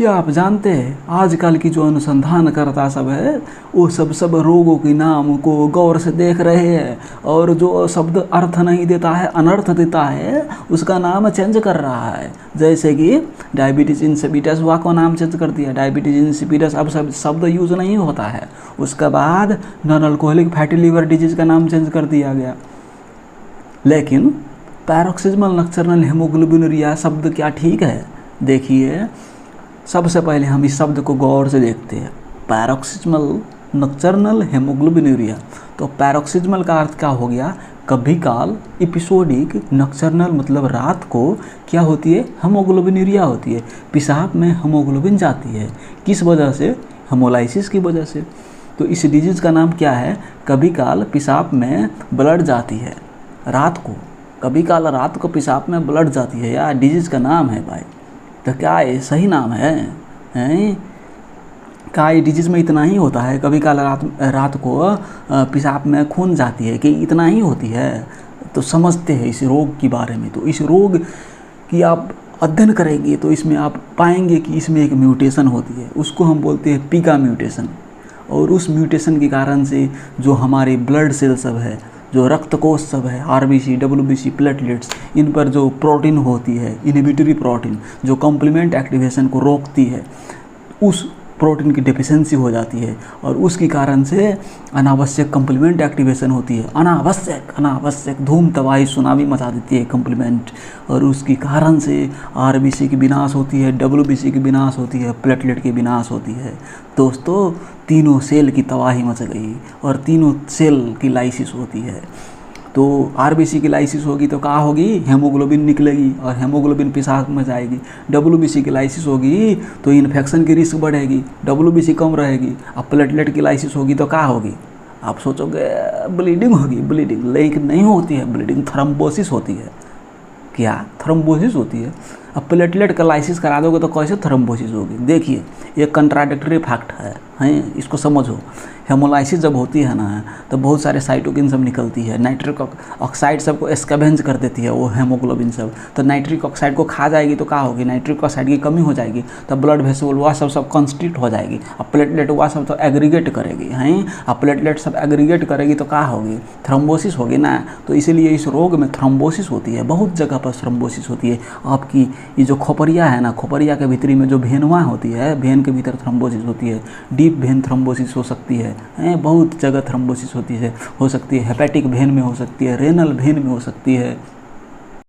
क्या आप जानते हैं आजकल की जो अनुसंधानकर्ता सब है वो सब रोगों के नाम को गौर से देख रहे हैं और जो शब्द अर्थ नहीं देता है, अनर्थ देता है, उसका नाम चेंज कर रहा है। जैसे कि डायबिटीज इंसिपिडस हुआ को नाम चेंज कर दिया, डायबिटीज इंसिपिडस अब सब शब्द यूज नहीं होता है। उसके बाद non alcoholic fatty liver disease का नाम चेंज कर दिया गया। लेकिन पैरोक्सिस्मल नॉक्टर्नल हेमोग्लोबिनुरिया शब्द क्या ठीक है? देखिए, सबसे पहले हम इस शब्द को गौर से देखते हैं, पैरोक्सिस्मल नॉक्टर्नल हेमोग्लोबिनुरिया। तो पैरोक्सिस्मल का अर्थ क्या हो गया? कभी काल, एपिसोडिक, नॉक्टर्नल मतलब रात को क्या होती है? हेमोग्लोबिनुरिया होती है, पेशाब में हेमोग्लोबिन जाती है। किस वजह से? हेमोलाइसिस की वजह से। तो इस डिजीज का नाम क्या है? कभी काल पेशाब में ब्लड जाती है रात को, कभी काल रात को पेशाब में ब्लड जाती है, यार डिजीज का नाम है भाई। तो क्या ये सही नाम है? क्या ये डिजीज में इतना ही होता है? कभी काल रात को पेशाब में खून जाती है, कि इतना ही होती है? तो समझते हैं इस रोग के बारे में। तो इस रोग की आप अध्ययन करेंगे तो इसमें आप पाएंगे कि इसमें एक म्यूटेशन होती है, उसको हम बोलते हैं पिका म्यूटेशन। और उस म्यूटेशन के कारण से जो हमारे ब्लड सेल सब है, जो रक्त कोष सब है, आरबीसी, डब्ल्यूबीसी, प्लेटलेट्स, इन पर जो प्रोटीन होती है, इनहिबिटरी प्रोटीन, जो कॉम्प्लीमेंट एक्टिवेशन को रोकती है, उस प्रोटीन की डेफिशिएंसी हो जाती है और उसके कारण से अनावश्यक कॉम्प्लीमेंट एक्टिवेशन होती है। अनावश्यक धूम तबाही सुनामी मचा देती है कॉम्प्लीमेंट, और उसके कारण से आरबीसी की विनाश होती है, डब्ल्यूबीसी की विनाश होती है, प्लेटलेट की विनाश होती है। दोस्तों, तीनों सेल की तबाही मच गई और तीनों सेल की लाइसिस होती है। तो आरबीसी की लाइसिस होगी तो क्या होगी? हेमोग्लोबिन निकलेगी और हेमोग्लोबिन पेशाब में जाएगी। डब्ल्यूबीसी की लाइसिस होगी तो इन्फेक्शन की रिस्क बढ़ेगी, डब्ल्यूबीसी कम रहेगी। अब प्लेटलेट की लाइसिस होगी तो क्या होगी? आप सोचोगे ब्लीडिंग होगी, ब्लीडिंग, लेकिन नहीं होती है ब्लीडिंग, थ्रोम्बोसिस होती है। क्या? थ्रोम्बोसिस होती है। अब प्लेटलेट का लाइसिस करा दोगे तो कैसे थ्रोम्बोसिस होगी? देखिए, ये कंट्राडिक्टरी फैक्ट है, इसको समझो। हेमोलाइसिस जब होती है ना, तो बहुत सारे साइटोकिन सब निकलती है, नाइट्रिक ऑक्साइड सबको एस्केवेंज कर देती है वो हेमोग्लोबिन सब। तो नाइट्रिक ऑक्साइड को खा जाएगी तो क्या होगी? नाइट्रिक ऑक्साइड की कमी हो जाएगी, तो ब्लड वेसल वह सब कंस्टिट्यूट हो जाएगी। अब प्लेटलेट वह सब तो एग्रीगेट करेगी, अब प्लेटलेट सब एग्रीगेट करेगी तो क्या होगी? थ्रोम्बोसिस होगी ना। तो इसीलिए इस रोग में थ्रोम्बोसिस होती है, बहुत जगह पर थ्रोम्बोसिस होती है। आपकी ये जो खोपरिया है ना, खोपरिया के भीतरी में जो भेनवा होती है, भेन के भीतर थ्रोम्बोसिस होती है, डीप भेन थ्रोम्बोसिस हो सकती है, बहुत जगह थ्रोम्बोसिस होती है, हो सकती है हेपेटिक भेन में हो सकती है, रेनल भेन में हो सकती है।